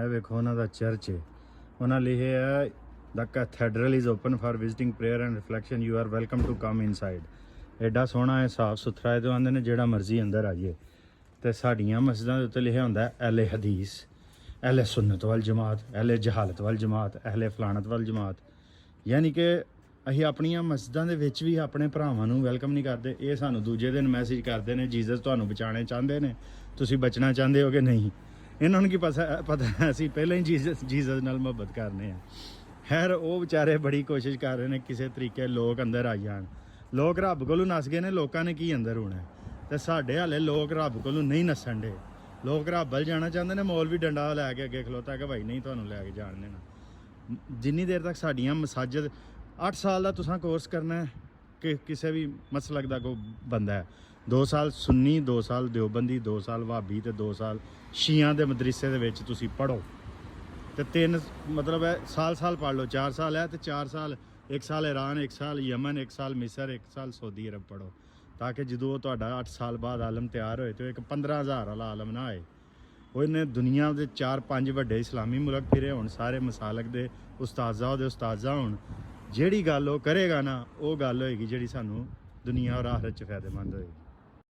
ਇਹ ਵੇਖੋ ਉਹਨਾਂ ਦਾ ਚਰਚ ਹੈ। ਉਹਨਾਂ ਲਿਖਿਆ the cathedral is open for visiting prayer and reflection, you are welcome to come inside. ਐਡਾ ਸੋਹਣਾ ਹੈ, ਸਾਫ ਸੁਥਰਾ ਹੈ, ਤੇ ਆਂਦੇ ਨੇ ਜਿਹੜਾ ਮਰਜ਼ੀ ਅੰਦਰ ਆ ਜਾਏ। ਤੇ ਸਾਡੀਆਂ ਮਸਜਿਦਾਂ ਦੇ ਉੱਤੇ ਲਿਖਿਆ ਹੁੰਦਾ ਅਹਿਲੇ ਹਦੀਸ, ਅਹਿਲੇ ਸੁन्नत वल जमात, अहले जहालत वल जमात, अहले फलानत वल जमात। यानी कि ਅਸੀਂ ਆਪਣੀਆਂ ਮਸਜਿਦਾਂ ਦੇ ਵਿੱਚ ਵੀ ਆਪਣੇ ਭਰਾਵਾਂ ਨੂੰ ਵੈਲਕਮ ਨਹੀਂ ਕਰਦੇ। ਇਹ ਸਾਨੂੰ ਦੂਜੇ ਦਿਨ ਮੈਸੇਜ ਕਰਦੇ ਨੇ ਜੀਸਸ ਤੁਹਾਨੂੰ ਬਚਾਉਣਾ ਚਾਹੁੰਦੇ ਨੇ, ਤੁਸੀਂ ਬਚਣਾ ਚਾਹੁੰਦੇ ਹੋ ਕਿ ਨਹੀਂ। ਇਹਨਾਂ ਨੂੰ ਕੀ ਪਤਾ ਅਸੀਂ ਪਹਿਲਾਂ ਹੀ ਜੀਸਸ ਨਾਲ ਮੁਹੱਬਤ ਕਰਨੇ ਆ। ਖੈਰ ਉਹ ਵਿਚਾਰੇ ਬੜੀ ਕੋਸ਼ਿਸ਼ ਕਰ ਰਹੇ ਨੇ ਕਿਸੇ ਤਰੀਕੇ ਲੋਕ ਅੰਦਰ ਆ ਜਾਣ। ਲੋਕ ਰੱਬ ਕੋਲੋਂ ਨੱਸ ਗਏ ਨੇ, ਲੋਕਾਂ ਨੇ ਕੀ ਅੰਦਰ ਹੋਣਾ। ਤੇ ਸਾਡੇ ਹਾਲੇ ਲੋਕ ਰੱਬ ਕੋਲੋਂ ਨਹੀਂ ਨੱਸਣ ਡੇ। ਲੋਕ ਰੱਬ ਵੱਲ ਜਾਣਾ ਚਾਹੁੰਦੇ ਨੇ, ਮੌਲਵੀ ਡੰਡਾ ਲੈ ਕੇ ਅੱਗੇ ਖਲੋਤਾ ਕਿ ਭਾਈ ਨਹੀਂ ਤੁਹਾਨੂੰ ਲੈ ਕੇ ਜਾਣ ਦੇਣਾ। ਜਿੰਨੀ ਦੇਰ ਤੱਕ ਸਾਡੀਆਂ ਮਸਾਜਿਦ 8 ਸਾਲ ਦਾ ਤੁਸੀਂ ਕੋਰਸ ਕਰਨਾ ਹੈ ਕਿ ਕਿਸੇ ਵੀ ਮਸਲਕ ਦਾ ਕੋਈ ਬੰਦਾ ਹੈ, 2 ਸਾਲ ਸੁੰਨੀ, 2 ਸਾਲ ਦਿਓਬੰਦੀ, 2 ਸਾਲ ਵਾਬੀ ਤੇ 2 ਸਾਲ ਸ਼ੀਆਂ ਦੇ ਮਦਰਸੇ ਦੇ ਵਿੱਚ ਤੁਸੀਂ ਪੜ੍ਹੋ। ਤੇ 3 ਮਤਲਬ ਹੈ ਸਾਲ ਪੜ੍ਹ ਲਓ। 4 ਸਾਲ ਹੈ ਤੇ 4 ਸਾਲ, 1 ਸਾਲ ईरान, 1 ਸਾਲ ਯਮਨ, 1 ਸਾਲ ਮਿਸਰ, 1 ਸਾਲ ਸਊਦੀ ਅਰਬ ਪੜ੍ਹੋ, ਤਾਂ ਕਿ ਜਦੋਂ ਤੁਹਾਡਾ 8 ਸਾਲ ਬਾਅਦ ਆਲਮ ਤਿਆਰ ਹੋਏ ਤੇ ਇੱਕ 15,000 ਵਾਲਾ ਆਲਮ ਨਾ ਆਏ। ਉਹਨੇ ਦੁਨੀਆ ਦੇ 4-5 ਵੱਡੇ ਇਸਲਾਮੀ ਮੁਲਕ ਫਿਰੇ ਹੁਣ, ਸਾਰੇ ਮਸਾਲਕ ਦੇ ਉਸਤਾਜ਼ਾ ਉਹਦੇ ਉਸਤਾਜ਼ਾ ਹੁਣ। ਜਿਹੜੀ ਗੱਲ ਉਹ ਕਰੇਗਾ ਨਾ, ਉਹ ਗੱਲ ਹੋਏਗੀ ਜਿਹੜੀ ਸਾਨੂੰ ਦੁਨੀਆ ਔਰ ਆਖਰਤ 'ਚ ਫਾਇਦੇਮੰਦ ਹੋਏਗੀ।